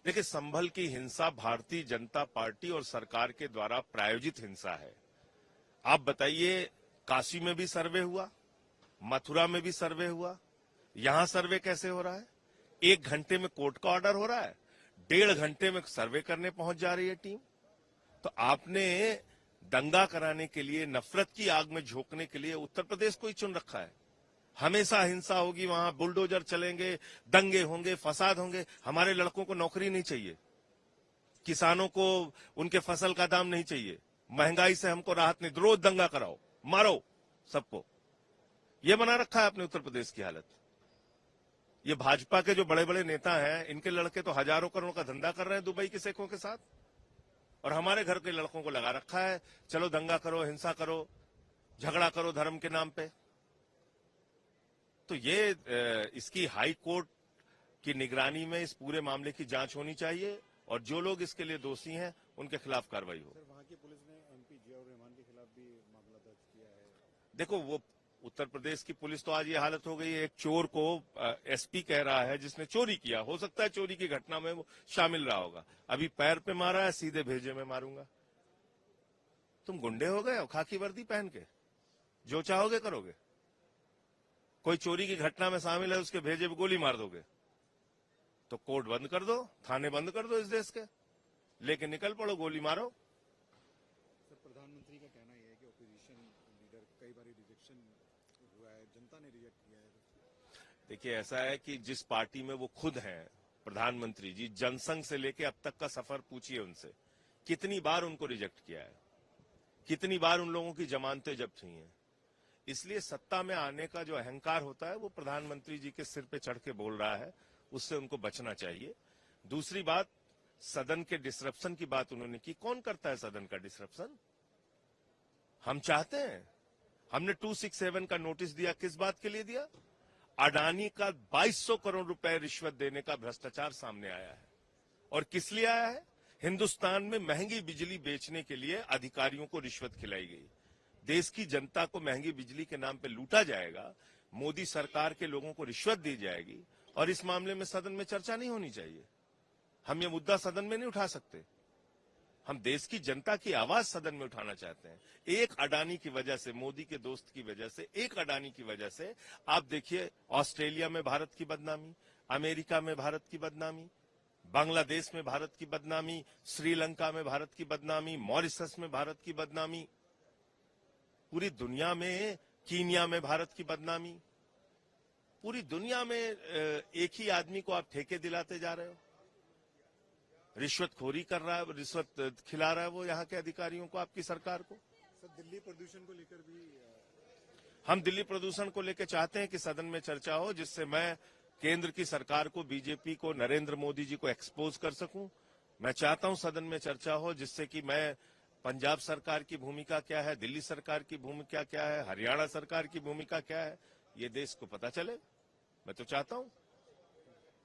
देखिए, संभल की हिंसा भारतीय जनता पार्टी और सरकार के द्वारा प्रायोजित हिंसा है। आप बताइए, काशी में भी सर्वे हुआ, मथुरा में भी सर्वे हुआ, यहां सर्वे कैसे हो रहा है? 1 घंटे में कोर्ट का ऑर्डर हो रहा है, 1.5 घंटे में सर्वे करने पहुंच जा रही है टीम। तो आपने दंगा कराने के लिए, नफरत की आग में झोंकने के लिए उत्तर प्रदेश को ही चुन रखा है। हमेशा हिंसा होगी, वहां बुलडोजर चलेंगे, दंगे होंगे, फसाद होंगे। हमारे लड़कों को नौकरी नहीं चाहिए, किसानों को उनके फसल का दाम नहीं चाहिए, महंगाई से हमको राहत नहीं। रोज दंगा कराओ, मारो सबको। ये बना रखा है अपने उत्तर प्रदेश की हालत। ये भाजपा के जो बड़े बड़े नेता हैं, इनके लड़के तो हजारों करोड़ का धंधा कर रहे हैं दुबई के शेखों के साथ, और हमारे घर के लड़कों को लगा रखा है चलो दंगा करो, हिंसा करो, झगड़ा करो धर्म के नाम पे। तो ये इसकी हाई कोर्ट की निगरानी में इस पूरे मामले की जांच होनी चाहिए, और जो लोग इसके लिए दोषी हैं उनके खिलाफ कार्रवाई हो। सर, वहां की पुलिस ने एमपी जियाउर रहमान के खिलाफ भी मामला दर्ज किया है। देखो, वो उत्तर प्रदेश की पुलिस तो आज ये हालत हो गई है, एक चोर को एसपी कह रहा है जिसने चोरी किया, हो सकता है चोरी की घटना में वो शामिल रहा होगा, अभी पैर पे मारा है, सीधे भेजे में मारूंगा। तुम गुंडे हो गए हो खाकी वर्दी पहन के, जो चाहोगे करोगे। कोई चोरी की घटना में शामिल है, उसके भेजे पे गोली मार दोगे, तो कोर्ट बंद कर दो, थाने बंद कर दो इस देश के, लेके निकल पड़ो, गोली मारो। सर, प्रधानमंत्री का कहना यह है कि ऑपोजिशन लीडर कई बार रिजेक्शन हुआ है, जनता ने रिजेक्ट किया है। देखिए, ऐसा है कि जिस पार्टी में वो खुद हैं प्रधानमंत्री जी, जनसंघ से लेके अब तक का सफर पूछिए उनसे, कितनी बार उनको रिजेक्ट किया है, कितनी बार उन लोगों की जमानतें जब्त हुई हैं। इसलिए सत्ता में आने का जो अहंकार होता है वो प्रधानमंत्री जी के सिर पे चढ़ के बोल रहा है, उससे उनको बचना चाहिए। दूसरी बात, सदन के डिसरप्शन की बात उन्होंने की। कौन करता है सदन का डिसरप्शन? हम चाहते हैं। हमने 267 का नोटिस दिया, किस बात के लिए दिया? अडानी का 2200 करोड़ रुपए रिश्वत देने का भ्रष्टाचार सामने आया है। और किस लिए आया है? हिंदुस्तान में महंगी बिजली बेचने के लिए अधिकारियों को रिश्वत खिलाई गई। देश की जनता को महंगी बिजली के नाम पे लूटा जाएगा, मोदी सरकार के लोगों को रिश्वत दी जाएगी, और इस मामले में सदन में चर्चा नहीं होनी चाहिए। हम ये मुद्दा सदन में नहीं उठा सकते। हम देश की जनता की आवाज सदन में उठाना चाहते हैं। एक अडानी की वजह से, मोदी के दोस्त की वजह से, एक अडानी की वजह से आप देखिए ऑस्ट्रेलिया में भारत की बदनामी, अमेरिका में भारत की बदनामी, बांग्लादेश में भारत की बदनामी, श्रीलंका में भारत की बदनामी, मॉरिशस में भारत की बदनामी, पूरी दुनिया में, कीनिया में भारत की बदनामी। पूरी दुनिया में एक ही आदमी को आप ठेके दिलाते जा रहे हो, रिश्वतखोरी कर रहा है, रिश्वत खिला रहा है वो यहाँ के अधिकारियों को, आपकी सरकार को। सर, दिल्ली प्रदूषण को लेकर भी हम दिल्ली प्रदूषण को लेकर चाहते हैं कि सदन में चर्चा हो, जिससे मैं केंद्र की सरकार को, बीजेपी को, नरेंद्र मोदी जी को एक्सपोज कर सकूं। मैं चाहता हूं सदन में चर्चा हो, जिससे कि मैं पंजाब सरकार की भूमिका क्या है, दिल्ली सरकार की भूमिका क्या है, हरियाणा सरकार की भूमिका क्या है, ये देश को पता चले। मैं तो चाहता हूं